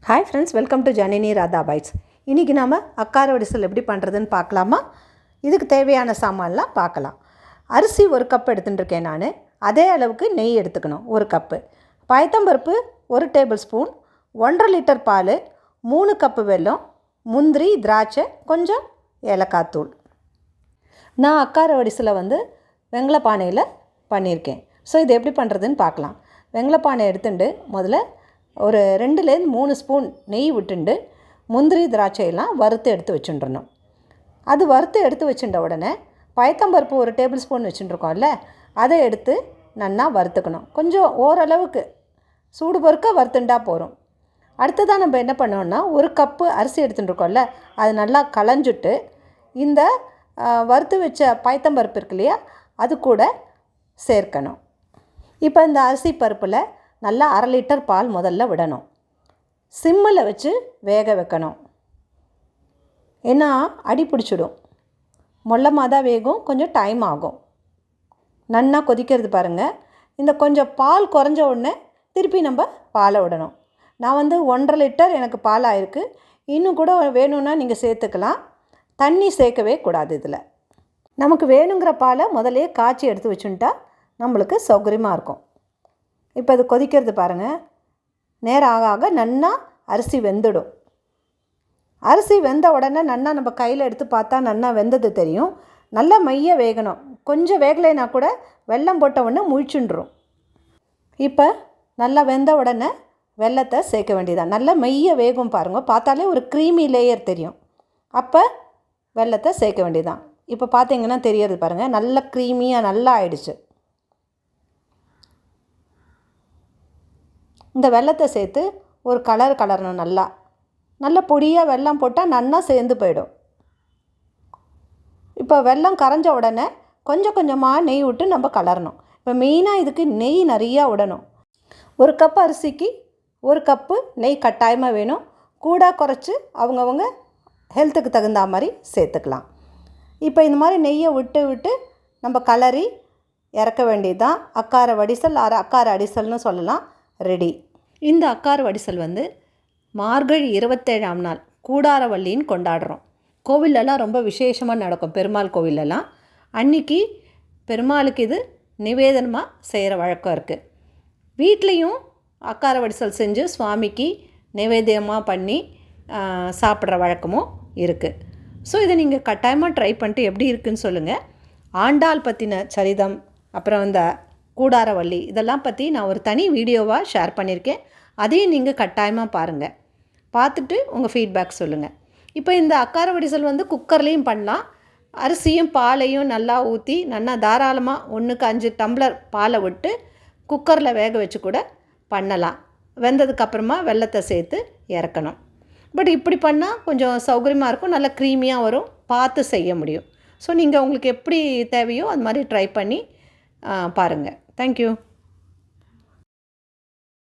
Hi friends, welcome to Janani Radha bites. இன்றைக்கி நாம் அக்கார வடிசல் எப்படி பண்ணுறதுன்னு பார்க்கலாமா? இதுக்கு தேவையான சாமான்லாம் பார்க்கலாம். அரிசி 1 கப் எடுத்துட்டுருக்கேன் நான். அதே அளவுக்கு நெய் எடுத்துக்கணும் 1 கப்பு. பயத்தம்பருப்பு 1 டேபிள் ஸ்பூன், 1,5 லிட்டர் பால், 3 கப்பு வெல்லம், முந்திரி, திராட்சை, கொஞ்சம் ஏலக்காய் தூள். நான் அக்கார வடிசலை வெங்கல பானையில் பண்ணியிருக்கேன். ஸோ இது எப்படி பண்ணுறதுன்னு பார்க்கலாம். வெங்கல பானை எடுத்துட்டு முதல்ல ஒரு 2லேருந்து 3 ஸ்பூன் நெய் விட்டுண்டு முந்திரி, திராட்சையெல்லாம் வறுத்து எடுத்து வச்சுட்டுருணும். அது வறுத்து எடுத்து வச்சுட்ட உடனே பயத்தம்பருப்பு 1 டேபிள் ஸ்பூன் வச்சுட்டுருக்கோம்ல, அதை எடுத்து நல்லா வறுத்துக்கணும். கொஞ்சம் ஓரளவுக்கு சூடு பொறுக்க வறுத்துண்டா போகிறோம். அடுத்ததான் நம்ம என்ன பண்ணோம்னா, 1 கப்பு அரிசி எடுத்துட்டுருக்கோம்ல, அது நல்லா களைஞ்சிட்டு இந்த வறுத்து வச்ச பயத்தம்பருப்பு இருக்கு இல்லையா, அது கூட சேர்க்கணும். இப்போ இந்த அரிசி பருப்பில் நல்லா 1/2 லிட்டர் பால் முதல்ல விடணும். சிம்மில் வச்சு வேக வைக்கணும். ஏன்னா அடி பிடிச்சிடும். மொல்லமாக தான் வேகும், கொஞ்சம் டைம் ஆகும். நன்னா கொதிக்கிறது பாருங்கள். இந்த கொஞ்சம் பால் குறைஞ்ச உடனே திருப்பி நம்ம பாலை விடணும். நான் 1,5 லிட்டர் எனக்கு பால் ஆயிருக்கு. இன்னும் கூட வேணும்னா நீங்கள் சேர்த்துக்கலாம். தண்ணி சேர்க்கவே கூடாது. இதில் நமக்கு வேணுங்கிற பாலை முதலே காய்ச்சி எடுத்து வச்சுட்டா நம்மளுக்கு சௌகரியமாக இருக்கும். இப்போ அது கொதிக்கிறது பாருங்கள். நேரம் ஆக ஆக நன்னா அரிசி வெந்துடும். அரிசி வெந்த உடனே நன்னா நம்ம கையில் எடுத்து பார்த்தா நன்னா வெந்தது தெரியும். நல்லா மைய வேகணும். கொஞ்சம் வேகலைன்னா கூட வெல்லம் போட்ட உடனே முழிச்சுண்டுரும். இப்போ நல்லா வெந்த உடனே வெல்லத்தை சேர்க்க வேண்டியதான். நல்லா மைய வேகும் பாருங்கள். பார்த்தாலே ஒரு க்ரீமி லேயர் தெரியும். அப்போ வெல்லத்தை சேர்க்க வேண்டியதான். இப்போ பார்த்தீங்கன்னா தெரியறது பாருங்கள். நல்லா க்ரீமியாக நல்லா ஆயிடுச்சு. இந்த வெல்லத்தை சேர்த்து ஒரு கலரணும். நல்லா பொடியாக வெல்லம் போட்டால் நல்லா சேர்ந்து போயிடும். இப்போ வெல்லம் கரைஞ்ச உடனே கொஞ்சம் கொஞ்சமாக நெய் விட்டு நம்ம கலரணும். இப்போ மெயினாக இதுக்கு நெய் நிறையா விடணும். 1 கப் அரிசிக்கு 1 கப்பு நெய் கட்டாயமாக வேணும். கூட குறைச்சி அவங்கவுங்க ஹெல்த்துக்கு தகுந்த மாதிரி சேர்த்துக்கலாம். இப்போ இந்த மாதிரி நெய்யை விட்டு நம்ம கலரி இறக்க வேண்டியதுதான். அக்கார வடிசல் அக்கார அடிசல்னு சொல்லலாம். ரெடி. இந்த அக்கார வடிசல் மார்கழி 27ஆம் நாள் கூடாரவள்ளின்னு கொண்டாடுறோம். கோவிலெல்லாம் ரொம்ப விசேஷமாக நடக்கும். பெருமாள் கோவிலெல்லாம் அன்றைக்கி பெருமாளுக்கு இது நிவேதனமாக செய்கிற வழக்கம் இருக்குது. வீட்லேயும் அக்கார வடிசல் செஞ்சு சுவாமிக்கு நிவேத்தியமாக பண்ணி சாப்பிட்ற வழக்கமும் இருக்குது. ஸோ இதை நீங்கள் கட்டாயமாக ட்ரை பண்ணிட்டு எப்படி இருக்குதுன்னு சொல்லுங்கள். ஆண்டாள் பற்றின சரிதம், அப்புறம் இந்த கூடாரவள்ளி, இதெல்லாம் பற்றி நான் ஒரு தனி வீடியோவாக ஷேர் பண்ணியிருக்கேன். அதையும் நீங்கள் கட்டாயமாக பாருங்கள். பார்த்துட்டு உங்கள் ஃபீட்பேக் சொல்லுங்கள். இப்போ இந்த அக்கார வடிசல் குக்கர்லேயும் பண்ணலாம். அரிசியும் பாலையும் நல்லா ஊற்றி நல்லா தாராளமாக 1க்கு 5 டம்ளர் பாலை விட்டு குக்கரில் வேக வச்சு கூட பண்ணலாம். வெந்ததுக்கப்புறமா வெல்லத்தை சேர்த்து இறக்கணும். பட் இப்படி பண்ணால் கொஞ்சம் சௌகரியமாக இருக்கும். நல்லா க்ரீமியாக வரும். பார்த்து செய்ய முடியும். ஸோ நீங்கள் உங்களுக்கு எப்படி தேவையோ அது மாதிரி ட்ரை பண்ணி பாருங்கள். தேங்க்யூ.